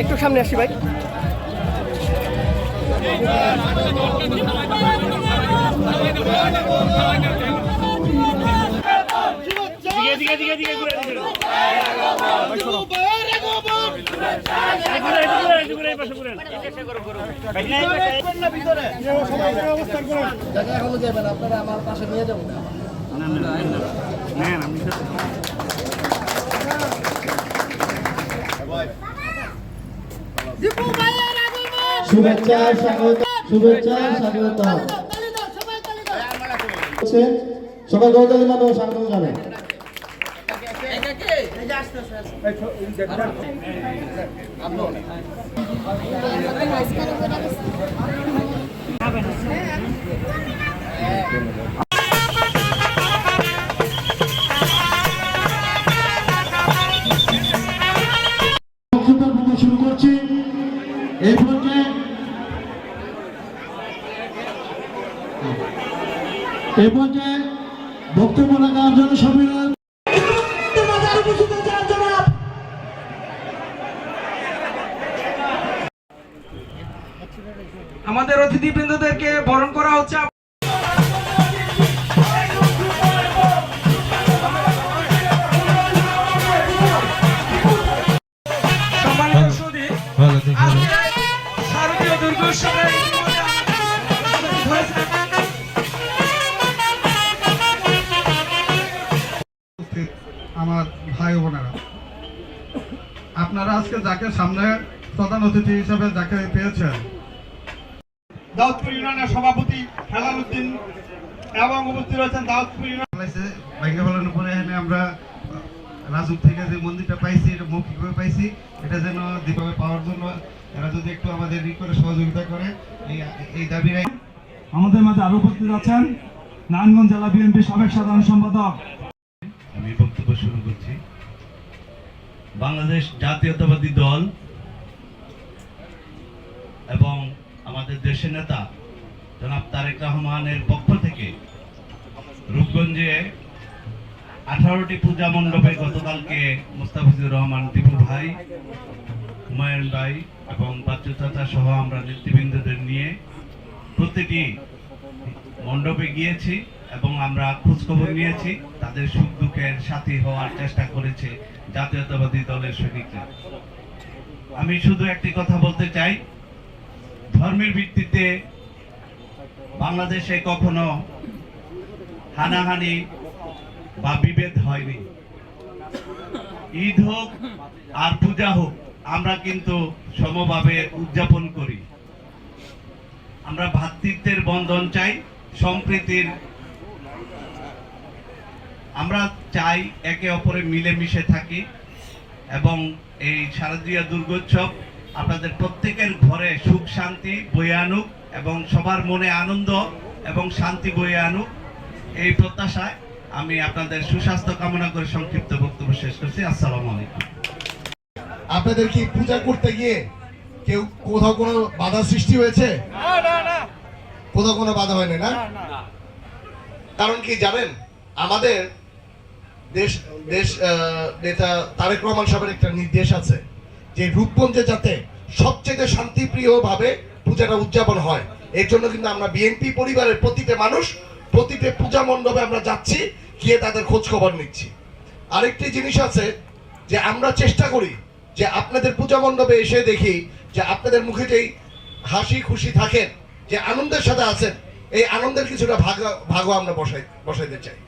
একটু সামনে আসি ভাই। আপনারা আমার পাশে নিয়ে যাবো। শুভেচ্ছা স্বাগত, শুভেচ্ছা স্বাগত। সবাই গৌতালি মানুষ স্বাগত জানেন। শুরু করছি এই পর্যায়ে। এই পর্যায়ে বক্তব্য রাখার জন্য সম্মেলন আমাদের অতিথিবৃন্দদেরকে বরণ করা হচ্ছে। শারদীয় দুর্গোৎসবে আমার ভাই বোনেরা, আপনারা আজকে যাকে সামনে প্রধান অতিথি হিসেবে যাকে পেয়েছেন, দাউদপুর ইউনিয়নের সভাপতি হেলাল উদ্দিন এবং উপস্থিত রয়েছেন দাউদপুর ইউনিয়ন উপরে। এখানে আমরা রাজুক থেকে যে মন্দিরটা পাইছি, এটা মৌখিকভাবে পাইছি, এটা যেন দীপাবে পাওয়ার জন্য এরা যদি একটু আমাদের করে সহযোগিতা করে, এই দাবি। আমাদের মাঝে আরো উপস্থিত আছেন নারায়ণগঞ্জ জেলা বিএনপি সাবেক সাধারণ সম্পাদক। আমি বক্তব্য শুরু করছি। বাংলাদেশ জাতীয়তাবাদী দল এবং আমাদের দেশের নেতা জনাব তারেক রহমানের পক্ষ থেকে রূপগঞ্জে 18টি পূজা মণ্ডপে গতকালকে মুস্তাফিজুর রহমান টিপু ভাই, হুমায়ুন ভাই এবং বাচ্চু চাচা সহ আমরা নেতৃবৃন্দদের নিয়ে প্রতিটি মণ্ডপে গিয়েছি এবং আমরা খোঁজখবর নিয়েছি। তাদের সুখ দুঃখের সাথী হওয়ার চেষ্টা করেছে জাতীয়তাবাদী দলের সৈনিকরা। আমি শুধু একটি কথা বলতে চাই, ধর্মের ভিত্তিতে বাংলাদেশে কখনো হানাহানি বা বিভেদ হয়নি। ঈদ হোক আর পূজা হোক, আমরা কিন্তু সমভাবে উদযাপন করি। আমরা ভ্রাতৃত্বের বন্ধন চাই, সম্প্রীতির। আমরা চাই একে অপরে মিলেমিশে থাকি এবং এই শারদীয় দুর্গোৎসব আপনাদের প্রত্যেকের ঘরে সুখ শান্তি বয়ে আনুক এবং সবার মনে আনন্দ এবং শান্তি বয়ে আনুক, এই প্রত্যাশায় আমি আপনাদের সুস্বাস্থ্য কামনা করে সংক্ষিপ্ত বক্তব্য শেষ করছি। আসসালামু আলাইকুম। আপনাদের কি পূজা করতে গিয়ে কেউ কোথাও কোনো বাধা সৃষ্টি হয়েছে? কোথাও কোনো বাধা হয়নি না? কারণ কি জানেন, আমাদের দেশ নেতা তারেক রহমান সাহেবের একটা নির্দেশ আছে যে রূপগঞ্জে যাতে সবচেয়ে শান্তিপ্রিয় ভাবে পূজাটা উদযাপন হয়। এর জন্য কিন্তু আমরা বিএনপি পরিবারের প্রতিটা মানুষ প্রতিটা পূজা মণ্ডপে আমরা যাচ্ছি, গিয়ে তাদের খোঁজ খবর নিচ্ছি। আরেকটি জিনিস আছে যে আমরা চেষ্টা করি যে আপনাদের পূজা মণ্ডপে এসে দেখি যে আপনাদের মুখে যেই হাসি খুশি থাকেন, যে আনন্দের সাথে আছেন, এই আনন্দের কিছুটা ভাগও আমরা বসাইতে চাই।